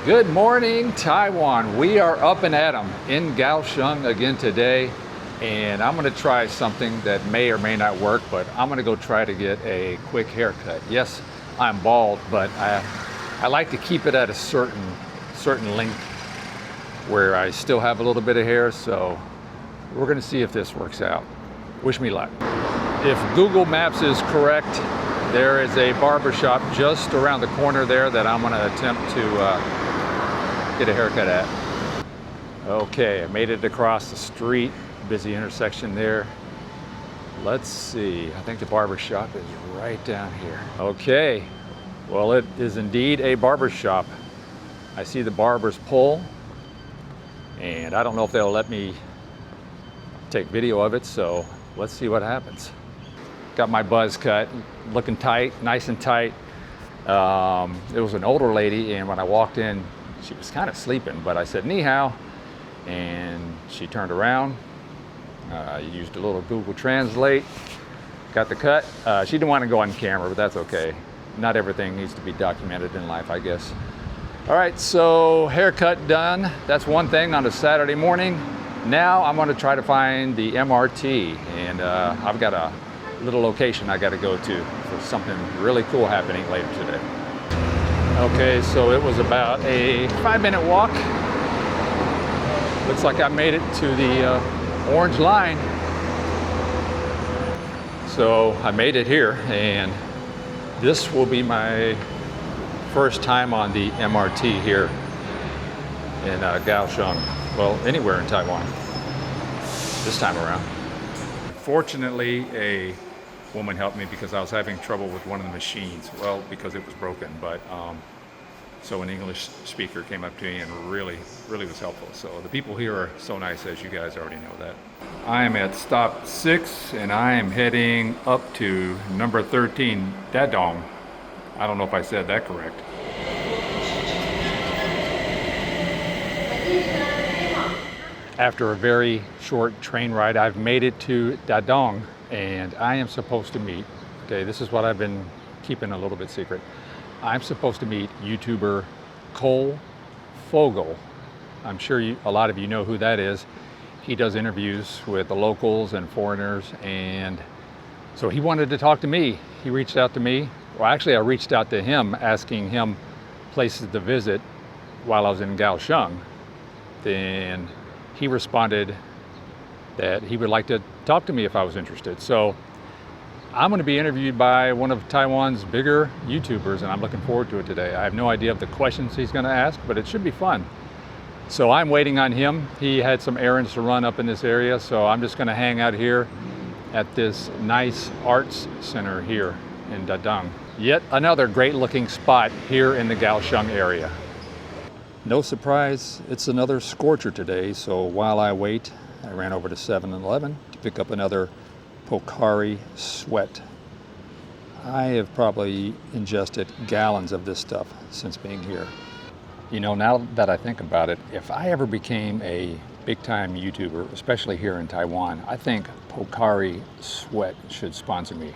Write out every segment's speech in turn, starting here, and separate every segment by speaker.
Speaker 1: Good morning, Taiwan. We are up and at 'em in Kaohsiung again today, and I'm gonna try something that may or may not work, but I'm gonna go try to get a quick haircut. Yes, I'm bald, but I like to keep it at a certain length where I still have a little bit of hair, so we're gonna see if this works out. Wish me luck. If Google Maps is correct, there is a barbershop just around the corner there that I'm gonna attempt to get a haircut at. Okay, I made it across the street, busy intersection there. Let's see, I think the barbershop is right down here. Okay, well it is indeed a barbershop. I see the barber's pole, and I don't know if they'll let me take video of it, so let's see what happens. Got my buzz cut, looking tight, nice and tight. It was an older lady, and when I walked in, she was kind of sleeping, but I said, "Ni hao," and she turned around. Used a little Google Translate, got the cut. She didn't want to go on camera, but that's okay. Not everything needs to be documented in life, I guess. All right, so haircut done. That's one thing on a Saturday morning. Now I'm going to try to find the MRT, and I've got a little location I got to go to for something really cool happening later today. Okay, so it was about a 5-minute walk. Looks like I made it to the orange line. So I made it here, and this will be my first time on the MRT here in Kaohsiung. Well, anywhere in Taiwan this time around. Fortunately, a woman helped me because I was having trouble with one of the machines. Well, because it was broken, but so an English speaker came up to me and really was helpful. So the people here are so nice, as you guys already know that. I am at stop 6, and I am heading up to number 13, Dadong. I don't know if I said that correct. After a very short train ride, I've made it to Dadong, and I am supposed to meet, okay, this is what I've been keeping a little bit secret. I'm supposed to meet YouTuber Cole Fogle. I'm sure a lot of you know who that is. He does interviews with the locals and foreigners, and so he wanted to talk to me. He reached out to me. Well, actually, I reached out to him asking him places to visit while I was in Kaohsiung. Then he responded that he would like to talk to me if I was interested. So I'm going to be interviewed by one of Taiwan's bigger YouTubers, and I'm looking forward to it today. I have no idea of the questions he's going to ask, but it should be fun. So I'm waiting on him. He had some errands to run up in this area, so I'm just going to hang out here at this nice arts center here in Dadong. Yet another great looking spot here in the Kaohsiung area. No surprise, it's another scorcher today, so while I wait, I ran over to 7-Eleven to pick up another Pocari Sweat. I have probably ingested gallons of this stuff since being here. You know, now that I think about it, if I ever became a big-time YouTuber, especially here in Taiwan, I think Pocari Sweat should sponsor me.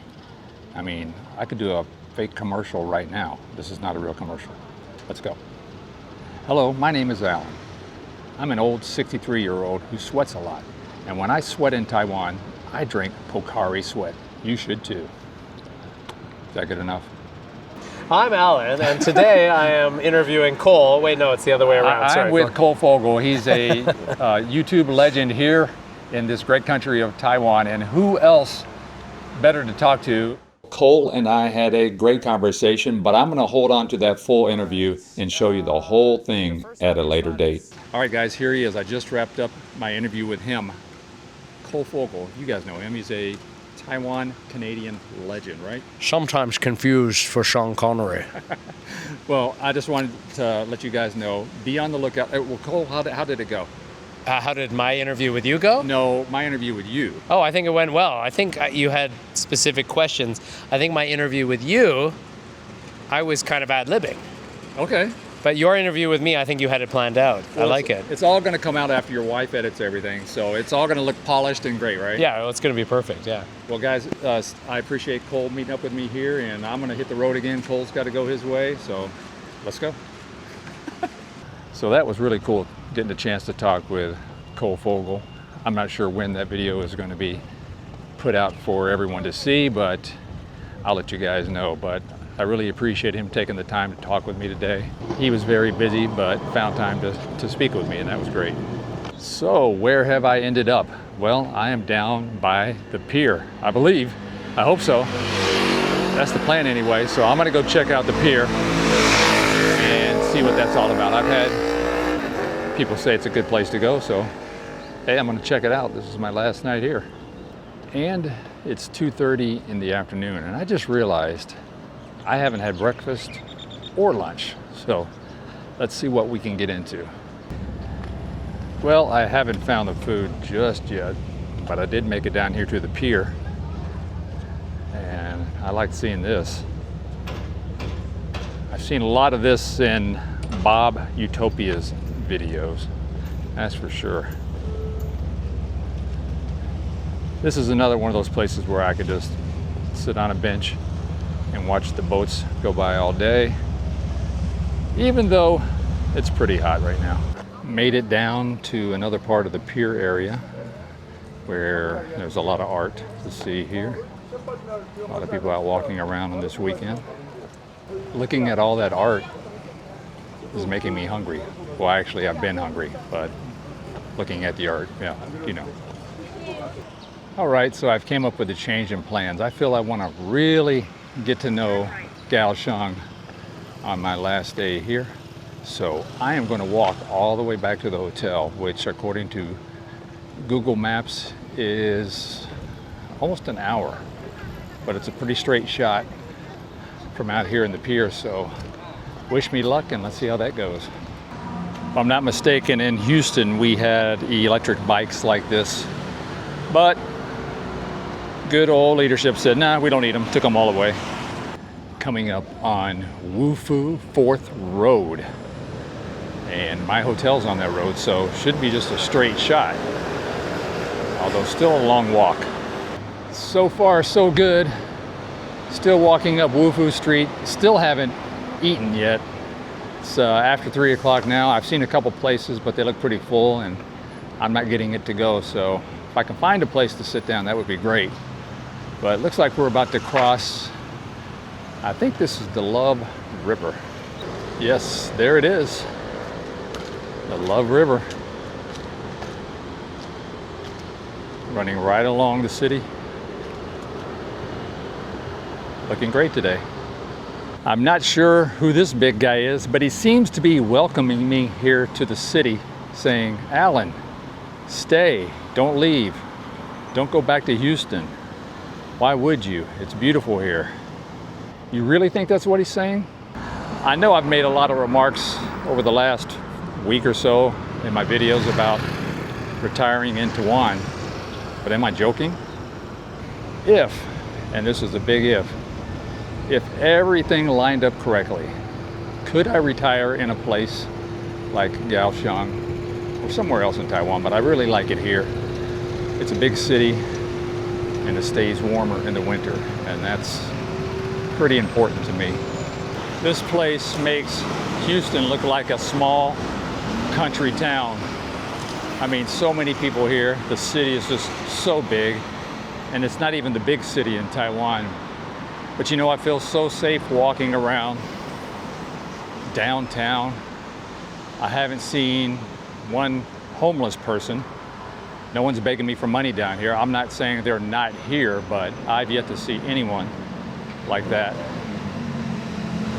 Speaker 1: I mean, I could do a fake commercial right now. This is not a real commercial. Let's go. Hello, my name is Alan. I'm an old 63-year-old who sweats a lot. And when I sweat in Taiwan, I drink Pocari Sweat. You should too. Is that good enough?
Speaker 2: I'm Alan, and today I am interviewing Cole. Wait, no, it's the other way around.
Speaker 1: I'm with Cole Fogle. He's a YouTube legend here in this great country of Taiwan. And who else better to talk to? Cole and I had a great conversation, but I'm going to hold on to that full interview and show you the whole thing at a later date. All right, guys, here he is. I just wrapped up my interview with him. Cole Fogle, you guys know him. He's a Taiwan-Canadian legend, right?
Speaker 3: Sometimes confused for Sean Connery.
Speaker 1: Well, I just wanted to let you guys know, be on the lookout. Well, Cole, how did it go?
Speaker 3: How did my interview with you go?
Speaker 1: No, my interview with you.
Speaker 3: Oh, I think it went well. I think you had specific questions. I think my interview with you, I was kind of ad-libbing.
Speaker 1: Okay.
Speaker 3: But your interview with me, I think you had it planned out. Well, I like it.
Speaker 1: It's all going to come out after your wife edits everything, so it's all going to look polished and great, right?
Speaker 3: Yeah, well, it's going to be perfect, yeah.
Speaker 1: Well, guys, I appreciate Cole meeting up with me here, and I'm going to hit the road again. Cole's got to go his way, so let's go. So that was really cool, getting a chance to talk with Cole Fogle. I'm not sure when that video is going to be put out for everyone to see, but I'll let you guys know. But I really appreciate him taking the time to talk with me today. He was very busy, but found time to speak with me, and that was great. So where have I ended up? Well, I am down by the pier, I believe. I hope so. That's the plan anyway. So I'm gonna go check out the pier and see what that's all about. I've had people say it's a good place to go, so hey, I'm gonna check it out. This is my last night here. And it's 2:30 in the afternoon, and I just realized I haven't had breakfast or lunch. So let's see what we can get into. Well, I haven't found the food just yet, but I did make it down here to the pier. And I like seeing this. I've seen a lot of this in Bob Utopia's videos, that's for sure. This is another one of those places where I could just sit on a bench and watch the boats go by all day, even though it's pretty hot right now. Made it down to another part of the pier area where there's a lot of art to see here. A lot of people out walking around on this weekend. Looking at all that art is making me hungry. Well, actually, I've been hungry, but looking at the art, yeah, you know. All right, so I've came up with a change in plans. I feel I want to really get to know Kaohsiung on my last day here. So I am going to walk all the way back to the hotel, which according to Google Maps is almost an hour, but it's a pretty straight shot from out here in the pier. So wish me luck and let's see how that goes. If I'm not mistaken, in Houston we had electric bikes like this, but good old leadership said, nah, we don't need them, took them all away. Coming up on Wufu 4th Road. And my hotel's on that road, so should be just a straight shot. Although still a long walk. So far, so good. Still walking up Wufu Street. Still haven't eaten yet. It's after 3 o'clock now. I've seen a couple places, but they look pretty full, and I'm not getting it to go. So if I can find a place to sit down, that would be great. But it looks like we're about to cross, I think this is the Love River. Yes, there it is. The Love River. Running right along the city. Looking great today. I'm not sure who this big guy is, but he seems to be welcoming me here to the city, saying, Alan, stay, don't leave. Don't go back to Houston. Why would you? It's beautiful here. You really think that's what he's saying? I know I've made a lot of remarks over the last week or so in my videos about retiring in Taiwan, but am I joking? If, and this is a big if everything lined up correctly, could I retire in a place like Kaohsiung or somewhere else in Taiwan? But I really like it here. It's a big city and it stays warmer in the winter, and that's pretty important to me. This place makes Houston look like a small country town. I mean, so many people here. The city is just so big, and it's not even the big city in Taiwan. But you know, I feel so safe walking around downtown. I haven't seen one homeless person. No one's begging me for money down here. I'm not saying they're not here, but I've yet to see anyone like that.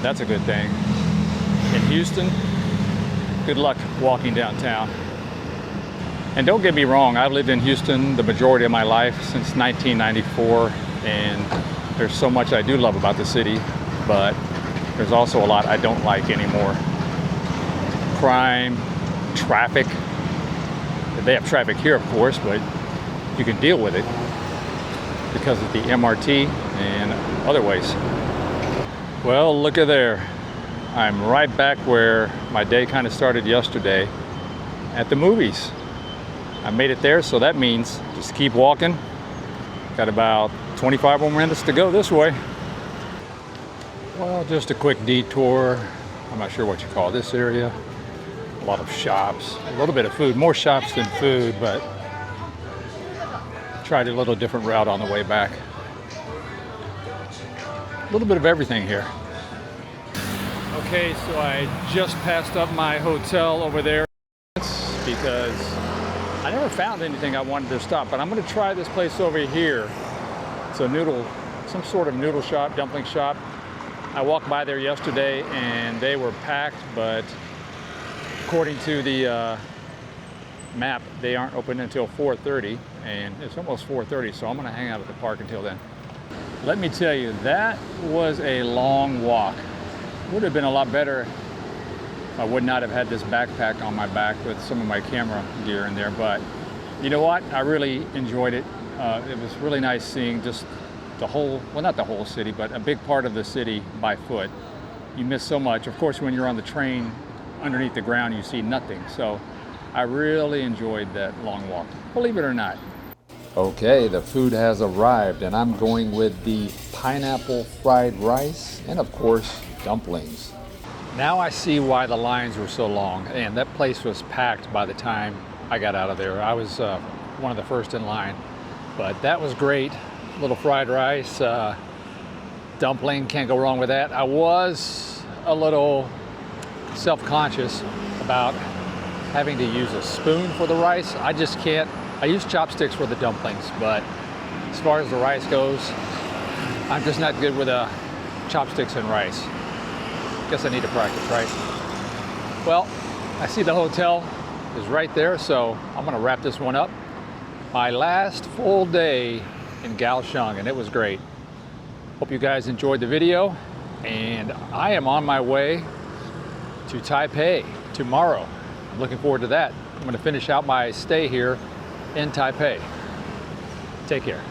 Speaker 1: That's a good thing. In Houston, good luck walking downtown. And don't get me wrong, I've lived in Houston the majority of my life since 1994, and there's so much I do love about the city, but there's also a lot I don't like anymore. Crime, traffic. They have traffic here, of course, but you can deal with it because of the MRT and other ways. Well, look at there. I'm right back where my day kind of started yesterday at the movies. I made it there, so that means just keep walking. Got about 25 more minutes to go this way. Well, just a quick detour. I'm not sure what you call this area. A lot of shops, a little bit of food, more shops than food, but tried a little different route on the way back. A little bit of everything here. Okay, so I just passed up my hotel over there because I never found anything I wanted to stop, but I'm gonna try this place over here. It's a some sort of noodle shop, dumpling shop. I walked by there yesterday and they were packed, but according to the map, they aren't open until 4:30, and it's almost 4:30, so I'm gonna hang out at the park until then. Let me tell you, that was a long walk. Would have been a lot better if I would not have had this backpack on my back with some of my camera gear in there, but you know what? I really enjoyed it. It was really nice seeing just the whole, well, not the whole city, but a big part of the city by foot. You miss so much. Of course, when you're on the train underneath the ground, you see nothing. So I really enjoyed that long walk, believe it or not. Okay, the food has arrived, and I'm going with the pineapple fried rice and, of course, dumplings. Now I see why the lines were so long, and that place was packed by the time I got out of there. I was one of the first in line, but that was great. Little fried rice, dumpling, can't go wrong with that. I was a little self-conscious about having to use a spoon for the rice. I just can't. I use chopsticks for the dumplings, but as far as the rice goes, I'm just not good with chopsticks and rice. Guess I need to practice, right? Well, I see the hotel is right there, so I'm gonna wrap this one up. My last full day in Kaohsiung, and it was great. Hope you guys enjoyed the video, and I am on my way to Taipei tomorrow. I'm looking forward to that. I'm gonna finish out my stay here in Taipei. Take care.